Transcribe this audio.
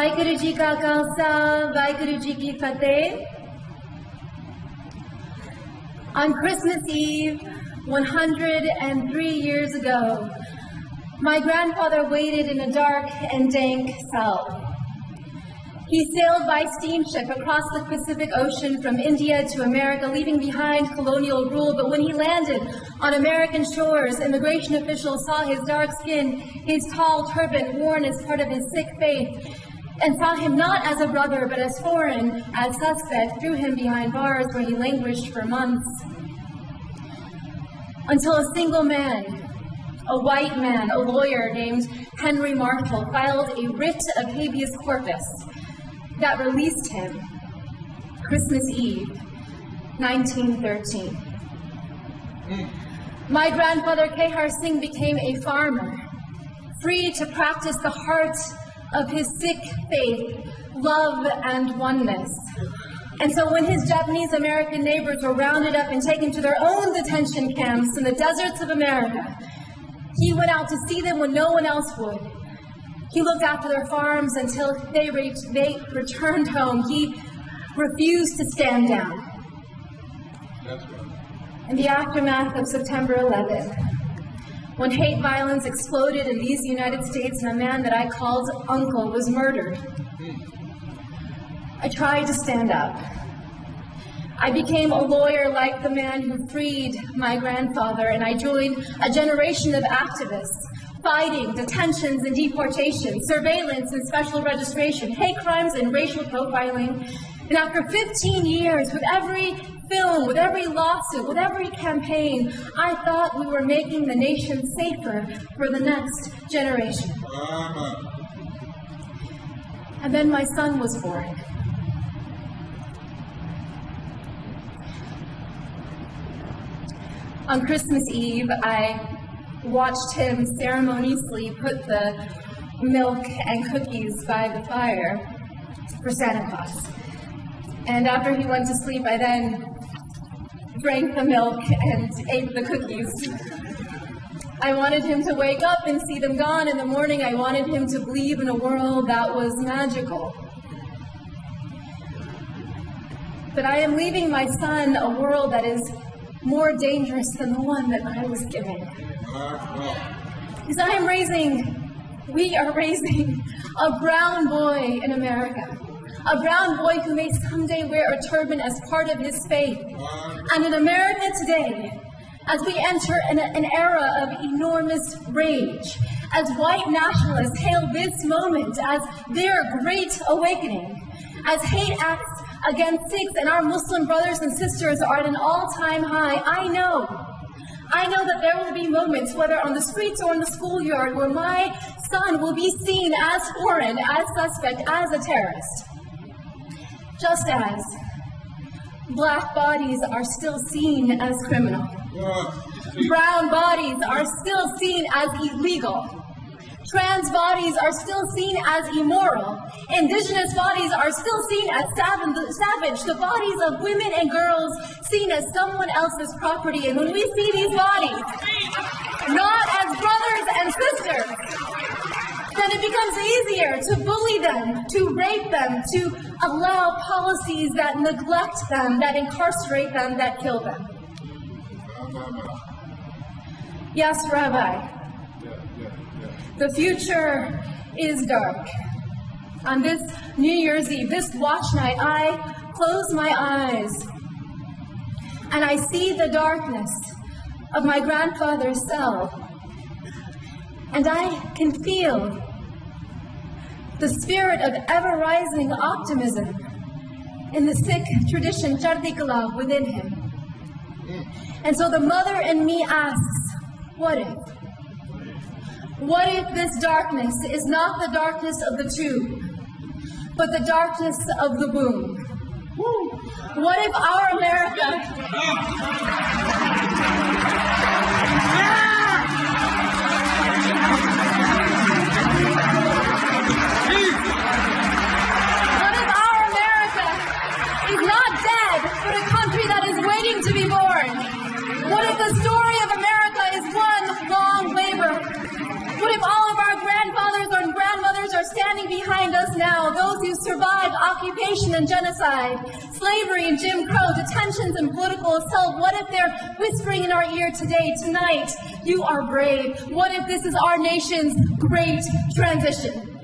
Vaheguru Ji Ka Khalsa, Vaheguru Ji Ki Fateh. On Christmas Eve, 103 years ago, my grandfather waited in a dark and dank cell. He sailed by steamship across the Pacific Ocean from India to America, leaving behind colonial rule. But when he landed on American shores, immigration officials saw his dark skin, his tall turban worn as part of his Sikh faith, and saw him not as a brother, but as foreign, as suspect, threw him behind bars where he languished for months. Until a single man, a white man, a lawyer named Henry Marshall, filed a writ of habeas corpus that released him Christmas Eve, 1913. My grandfather, Kehar Singh, became a farmer, free to practice the heart of his Sikh faith, love and oneness. And so when his Japanese American neighbors were rounded up and taken to their own detention camps in the deserts of America, he went out to see them when no one else would. He looked after their farms until they returned home. He refused to stand down. That's right. In the aftermath of September 11th, when hate violence exploded in these United States and a man that I called uncle was murdered, I tried to stand up. I became a lawyer like the man who freed my grandfather, and I joined a generation of activists fighting detentions and deportation, surveillance and special registration, hate crimes and racial profiling. And after 15 years, with every film, with every lawsuit, with every campaign, I thought we were making the nation safer for the next generation. And then my son was born. On Christmas Eve, I watched him ceremoniously put the milk and cookies by the fire for Santa Claus. And after he went to sleep, I then drank the milk and ate the cookies. I wanted him to wake up and see them gone in the morning. I wanted him to believe in a world that was magical. But I am leaving my son a world that is more dangerous than the one that I was given. Because we are raising a brown boy in America. A brown boy who may someday wear a turban as part of his faith. And in America today, as we enter an era of enormous rage, as white nationalists hail this moment as their great awakening, as hate acts against Sikhs and our Muslim brothers and sisters are at an all-time high, I know that there will be moments, whether on the streets or in the schoolyard, where my son will be seen as foreign, as suspect, as a terrorist. Just as black bodies are still seen as criminal. Brown bodies are still seen as illegal. Trans bodies are still seen as immoral. Indigenous bodies are still seen as savage. The bodies of women and girls seen as someone else's property. And when we see these bodies not as brothers and sisters, then it becomes easier to bully them, to rape them, to allow policies that neglect them, that incarcerate them, that kill them. Yes, Rabbi. The future is dark. On this New Year's Eve, this watch night, I close my eyes and I see the darkness of my grandfather's cell. And I can feel the spirit of ever-rising optimism in the Sikh tradition, Chardi Kala, within him. And so the mother in me asks, what if? What if this darkness is not the darkness of the tomb, but the darkness of the womb? What if our America... What if our America is not dead, but a country that is waiting to be born? What if the story of America is one long labor? What if all of our grandfathers and grandmothers are standing behind us now, those who survived occupation and genocide, slavery and Jim Crow, detentions and political assault, what if they're whispering in our ear today, tonight, you are brave? What if this is our nation's great transition?